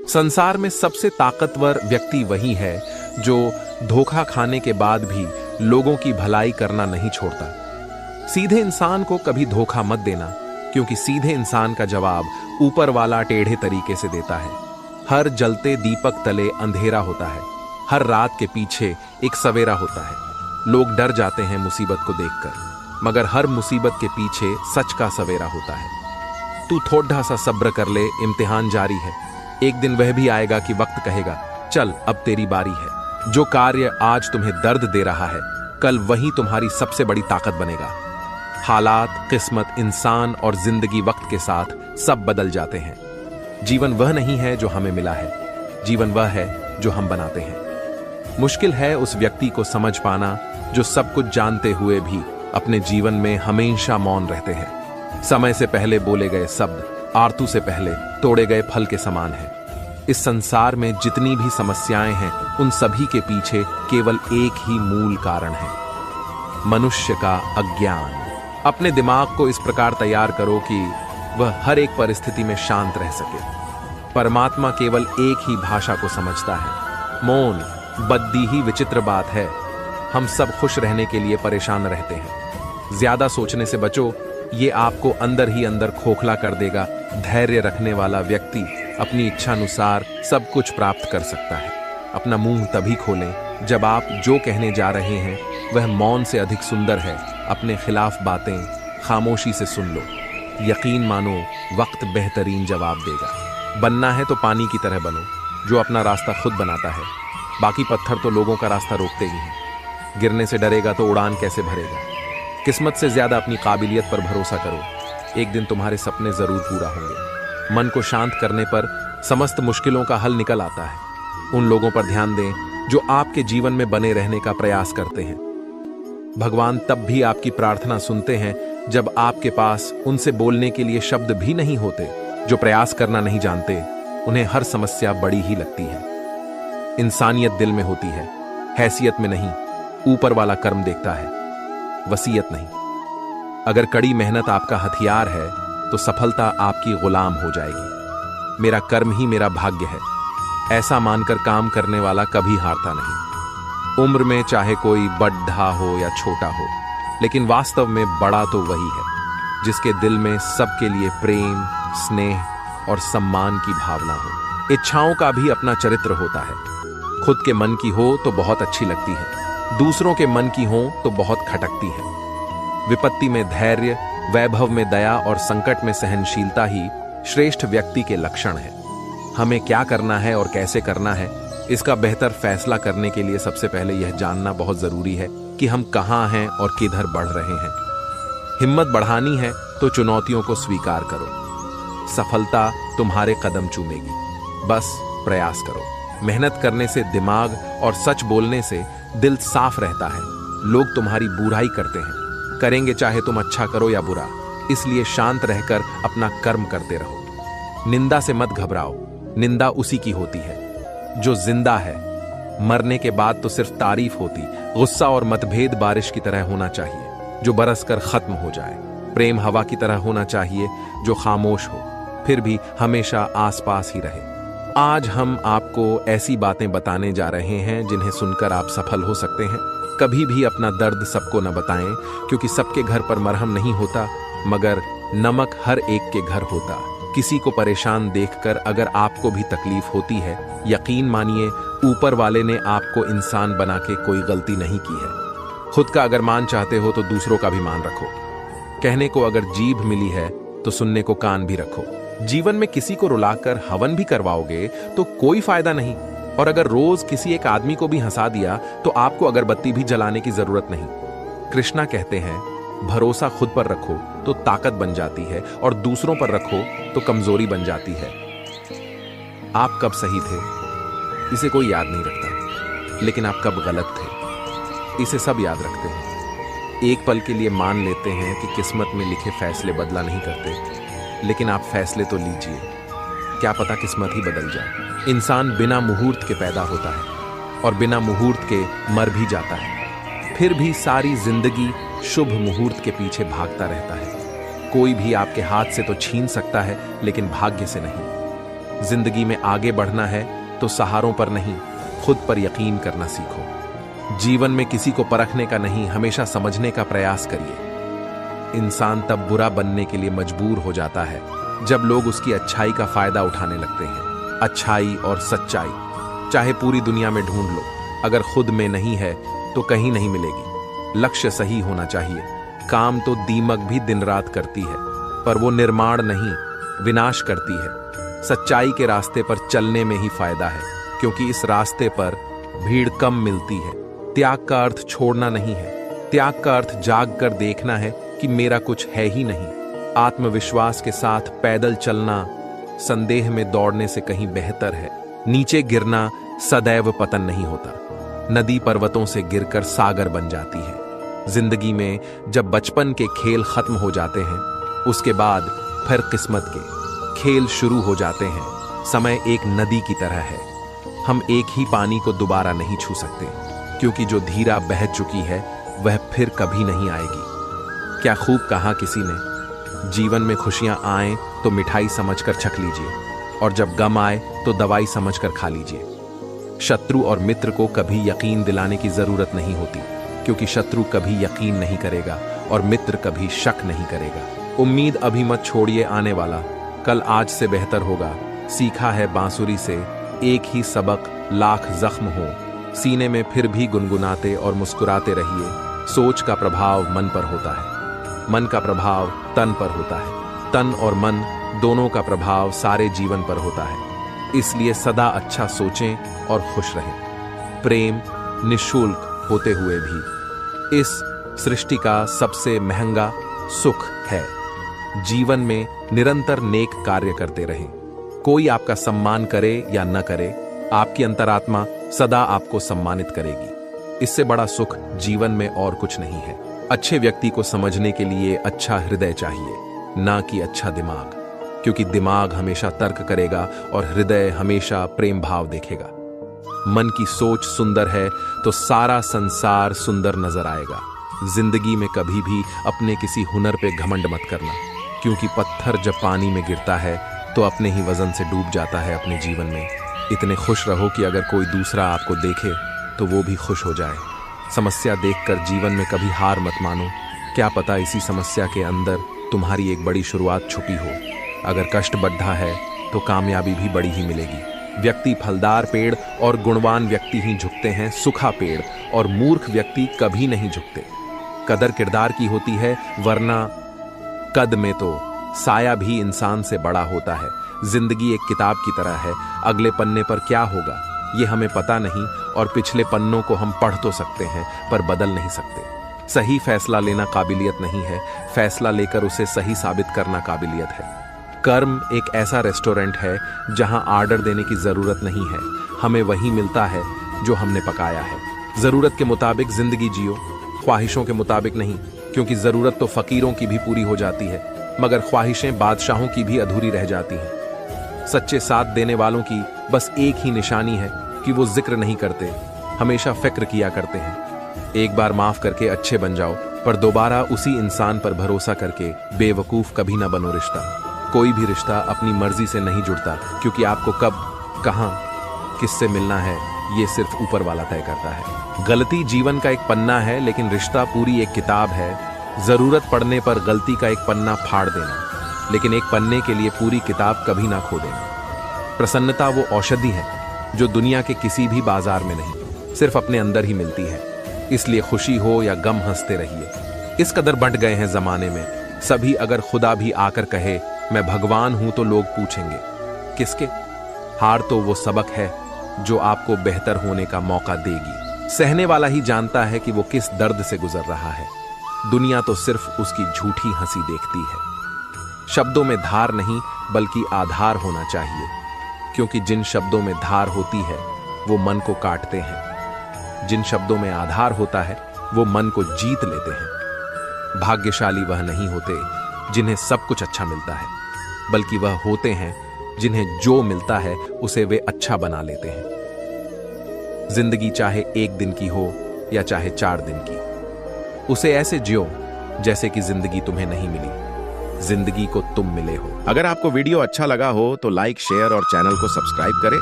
संसार में सबसे ताकतवर व्यक्ति वही है जो धोखा खाने के बाद भी लोगों की भलाई करना नहीं छोड़ता। सीधे इंसान को कभी धोखा मत देना, क्योंकि सीधे इंसान का जवाब ऊपर वाला टेढ़े तरीके से देता है। हर जलते दीपक तले अंधेरा होता है, हर रात के पीछे एक सवेरा होता है। लोग डर जाते हैं मुसीबत को देखकर, मगर हर मुसीबत के पीछे सच का सवेरा होता है। तू थोड़ा सा सब्र कर ले, इम्तिहान जारी है। एक दिन वह भी आएगा कि वक्त कहेगा चल अब तेरी बारी है। जो कार्य आज तुम्हें दर्द दे रहा है, कल वही तुम्हारी सबसे बड़ी ताकत बनेगा। हालात, किस्मत, इंसान और जिंदगी वक्त के साथ सब बदल जाते हैं। जीवन वह नहीं है जो हमें मिला है, जीवन वह है जो हम बनाते हैं। मुश्किल है उस व्यक्ति को समझ पाना जो सब कुछ जानते हुए भी अपने जीवन में हमेशा मौन रहते हैं। समय से पहले बोले गए शब्द आरतू से पहले तोड़े गए फल के समान है। इस संसार में जितनी भी समस्याएं हैं, उन सभी के पीछे केवल एक ही मूल कारण है, मनुष्य का अज्ञान। अपने दिमाग को इस प्रकार तैयार करो कि वह हर एक परिस्थिति में शांत रह सके। परमात्मा केवल एक ही भाषा को समझता है, मौन। बद्दी ही विचित्र बात है, हम सब खुश रहने के लिए परेशान रहते हैं। ज्यादा सोचने से बचो, ये आपको अंदर ही अंदर खोखला कर देगा। धैर्य रखने वाला व्यक्ति अपनी इच्छानुसार सब कुछ प्राप्त कर सकता है। अपना मुंह तभी खोलें जब आप जो कहने जा रहे हैं वह मौन से अधिक सुंदर है। अपने खिलाफ बातें खामोशी से सुन लो। यकीन मानो, वक्त बेहतरीन जवाब देगा। बनना है तो पानी की तरह बनो, जो अपना रास्ता खुद बनाता है। बाकी पत्थर तो लोगों का रास्ता रोकते ही हैं। गिरने से डरेगा तो उड़ान कैसे भरेगा। किस्मत से ज्यादा अपनी काबिलियत पर भरोसा करो, एक दिन तुम्हारे सपने जरूर पूरा होंगे। मन को शांत करने पर समस्त मुश्किलों का हल निकल आता है। उन लोगों पर ध्यान दें जो आपके जीवन में बने रहने का प्रयास करते हैं। भगवान तब भी आपकी प्रार्थना सुनते हैं जब आपके पास उनसे बोलने के लिए शब्द भी नहीं होते। जो प्रयास करना नहीं जानते, उन्हें हर समस्या बड़ी ही लगती है। इंसानियत दिल में होती है, हैसियत में नहीं। ऊपर वाला कर्म देखता है, वसीयत नहीं। अगर कड़ी मेहनत आपका हथियार है तो सफलता आपकी गुलाम हो जाएगी। मेरा कर्म ही मेरा भाग्य है, ऐसा मानकर काम करने वाला कभी हारता नहीं। उम्र में चाहे कोई बड़ा हो या छोटा हो, लेकिन वास्तव में बड़ा तो वही है जिसके दिल में सबके लिए प्रेम, स्नेह और सम्मान की भावना हो। इच्छाओं का भी अपना चरित्र होता है। खुद के मन की हो तो बहुत अच्छी लगती है, दूसरों के मन की हो तो बहुत खटकती है। विपत्ति में धैर्य, वैभव में दया और संकट में सहनशीलता ही श्रेष्ठ व्यक्ति के लक्षण है। हमें क्या करना है और कैसे करना है, इसका बेहतर फैसला करने के लिए सबसे पहले यह जानना बहुत जरूरी है कि हम कहाँ हैं और किधर बढ़ रहे हैं। हिम्मत बढ़ानी है तो चुनौतियों को स्वीकार करो। सफलता तुम्हारे कदम चूमेगी, बस प्रयास करो। मेहनत करने से दिमाग और सच बोलने से दिल साफ रहता है। लोग तुम्हारी बुराई करते हैं, करेंगे चाहे तुम अच्छा करो या बुरा, इसलिए शांत रहकर अपना कर्म करते रहो। निंदा से मत घबराओ, निंदा उसी की होती है जो जिंदा है। मरने के बाद तो सिर्फ तारीफ होती। गुस्सा और मतभेद बारिश की तरह होना चाहिए जो बरस कर खत्म हो जाए। प्रेम हवा की तरह होना चाहिए जो खामोश हो, फिर भी हमेशा आसपास ही रहे। आज हम आपको ऐसी बातें बताने जा रहे हैं जिन्हें सुनकर आप सफल हो सकते हैं। कभी भी अपना दर्द सबको न बताएं, क्योंकि सबके घर पर मरहम नहीं होता, मगर नमक हर एक के घर होता। किसी को परेशान देखकर अगर आपको भी तकलीफ होती है, यकीन मानिए ऊपर वाले ने आपको इंसान बना के कोई गलती नहीं की है। खुद का अगर मान चाहते हो तो दूसरों का भी मान रखो। कहने को अगर जीभ मिली है तो सुनने को कान भी रखो। जीवन में किसी को रुलाकर हवन भी करवाओगे तो कोई फायदा नहीं, और अगर रोज किसी एक आदमी को भी हंसा दिया तो आपको अगरबत्ती भी जलाने की जरूरत नहीं। कृष्णा कहते हैं, भरोसा खुद पर रखो तो ताकत बन जाती है, और दूसरों पर रखो तो कमजोरी बन जाती है। आप कब सही थे इसे कोई याद नहीं रखता, लेकिन आप कब गलत थे इसे सब याद रखते हैं। एक पल के लिए मान लेते हैं कि किस्मत में लिखे फैसले बदला नहीं करते, लेकिन आप फैसले तो लीजिए, क्या पता किस्मत ही बदल जाए। इंसान बिना मुहूर्त के पैदा होता है और बिना मुहूर्त के मर भी जाता है, फिर भी सारी जिंदगी शुभ मुहूर्त के पीछे भागता रहता है। कोई भी आपके हाथ से तो छीन सकता है, लेकिन भाग्य से नहीं। जिंदगी में आगे बढ़ना है तो सहारों पर नहीं, खुद पर यकीन करना सीखो। जीवन में किसी को परखने का नहीं, हमेशा समझने का प्रयास करिए। इंसान तब बुरा बनने के लिए मजबूर हो जाता है जब लोग उसकी अच्छाई का फायदा उठाने लगते हैं। अच्छाई और सच्चाई चाहे पूरी दुनिया में ढूंढ लो, अगर खुद में नहीं है तो कहीं नहीं मिलेगी। लक्ष्य सही होना चाहिए। काम तो दीमक भी दिन रात करती है, पर वो निर्माण नहीं, विनाश करती है। सच्चाई के रास्ते पर चलने में ही फायदा है, क्योंकि इस रास्ते पर भीड़ कम मिलती है। त्याग का अर्थ छोड़ना नहीं है, त्याग का अर्थ जाग कर देखना है कि मेरा कुछ है ही नहीं। आत्मविश्वास के साथ पैदल चलना संदेह में दौड़ने से कहीं बेहतर है। नीचे गिरना सदैव पतन नहीं होता। नदी पर्वतों से गिरकर सागर बन जाती है। जिंदगी में जब बचपन के खेल खत्म हो जाते हैं, उसके बाद फिर किस्मत के खेल शुरू हो जाते हैं। समय एक नदी की तरह है, हम एक ही पानी को दोबारा नहीं छू सकते, क्योंकि जो धीरा बह चुकी है वह फिर कभी नहीं आएगी। क्या खूब कहा किसी ने, जीवन में खुशियां आए तो मिठाई समझकर छक लीजिए, और जब गम आए तो दवाई समझकर खा लीजिए। शत्रु और मित्र को कभी यकीन दिलाने की जरूरत नहीं होती, क्योंकि शत्रु कभी यकीन नहीं करेगा और मित्र कभी शक नहीं करेगा। उम्मीद अभी मत छोड़िए, आने वाला कल आज से बेहतर होगा। सीखा है बांसुरी से एक ही सबक, लाख जख्म हो, सीने में फिर भी गुनगुनाते और मुस्कुराते रहिए। सोच का प्रभाव मन पर होता है, मन का प्रभाव तन पर होता है, तन और मन दोनों का प्रभाव सारे जीवन पर होता है। इसलिए सदा अच्छा सोचें और खुश रहें। प्रेम निःशुल्क होते हुए भी इस सृष्टि का सबसे महंगा सुख है। जीवन में निरंतर नेक कार्य करते रहें। कोई आपका सम्मान करे या न करे, आपकी अंतरात्मा सदा आपको सम्मानित करेगी। इससे बड़ा सुख जीवन में और कुछ नहीं है। अच्छे व्यक्ति को समझने के लिए अच्छा हृदय चाहिए, ना कि अच्छा दिमाग, क्योंकि दिमाग हमेशा तर्क करेगा और हृदय हमेशा प्रेम भाव देखेगा। मन की सोच सुंदर है तो सारा संसार सुंदर नजर आएगा। जिंदगी में कभी भी अपने किसी हुनर पे घमंड मत करना, क्योंकि पत्थर जब पानी में गिरता है तो अपने ही वजन से डूब जाता है अपने जीवन में। इतने खुश रहो कि अगर कोई दूसरा आपको देखे तो वो भी खुश हो जाए। समस्या देखकर जीवन में कभी हार मत मानो, क्या पता इसी समस्या के अंदर तुम्हारी एक बड़ी शुरुआत छुपी हो। अगर कष्ट बढ़ा है तो कामयाबी भी बड़ी ही मिलेगी। व्यक्ति फलदार पेड़ और गुणवान व्यक्ति ही झुकते हैं, सूखा पेड़ और मूर्ख व्यक्ति कभी नहीं झुकते। कदर किरदार की होती है, वरना कद में तो साया भी इंसान से बड़ा होता है। जिंदगी एक किताब की तरह है, अगले पन्ने पर क्या होगा ये हमें पता नहीं, और पिछले पन्नों को हम पढ़ तो सकते हैं पर बदल नहीं सकते। सही फैसला लेना काबिलियत नहीं है, फैसला लेकर उसे सही साबित करना काबिलियत है। कर्म एक ऐसा रेस्टोरेंट है जहां ऑर्डर देने की जरूरत नहीं है, हमें वही मिलता है जो हमने पकाया है। जरूरत के मुताबिक जिंदगी जियो, ख्वाहिशों के मुताबिक नहीं, क्योंकि जरूरत तो फकीरों की भी पूरी हो जाती है, मगर ख्वाहिशें बादशाहों की भी अधूरी रह जाती हैं। सच्चे साथ देने वालों की बस एक ही निशानी है कि वो जिक्र नहीं करते, हमेशा फिक्र किया करते हैं। एक बार माफ करके अच्छे बन जाओ, पर दोबारा उसी इंसान पर भरोसा करके बेवकूफ कभी ना बनो। रिश्ता, कोई भी रिश्ता अपनी मर्जी से नहीं जुड़ता, क्योंकि आपको कब, कहां, किससे मिलना है ये सिर्फ ऊपर वाला तय करता है। गलती जीवन का एक पन्ना है, लेकिन रिश्ता पूरी एक किताब है। जरूरत पड़ने पर गलती का एक पन्ना फाड़ देना, लेकिन एक पन्ने के लिए पूरी किताब कभी ना खो देना। प्रसन्नता वो औषधि है जो दुनिया के किसी भी बाजार में नहीं, सिर्फ अपने अंदर ही मिलती है। इसलिए खुशी हो या गम हंसते रहिए। इस कदर बंट गए हैं जमाने में सभी, अगर खुदा भी आकर कहे मैं भगवान हूं तो लोग पूछेंगे किसके। हार तो वो सबक है जो आपको बेहतर होने का मौका देगी। सहने वाला ही जानता है कि वो किस दर्द से गुजर रहा है। दुनिया तो सिर्फ उसकी झूठी हंसी देखती है। शब्दों में धार नहीं बल्कि आधार होना चाहिए, क्योंकि जिन शब्दों में धार होती है वो मन को काटते हैं, जिन शब्दों में आधार होता है वो मन को जीत लेते हैं। भाग्यशाली वह नहीं होते जिन्हें सब कुछ अच्छा मिलता है, बल्कि वह होते हैं जिन्हें जो मिलता है उसे वे अच्छा बना लेते हैं। जिंदगी चाहे एक दिन की हो या चाहे 4 दिन की, उसे ऐसे जियो जैसे कि जिंदगी तुम्हें नहीं मिली। जिंदगी को तुम मिले हो। अगर आपको वीडियो अच्छा लगा हो तो लाइक, शेयर और चैनल को सब्सक्राइब करें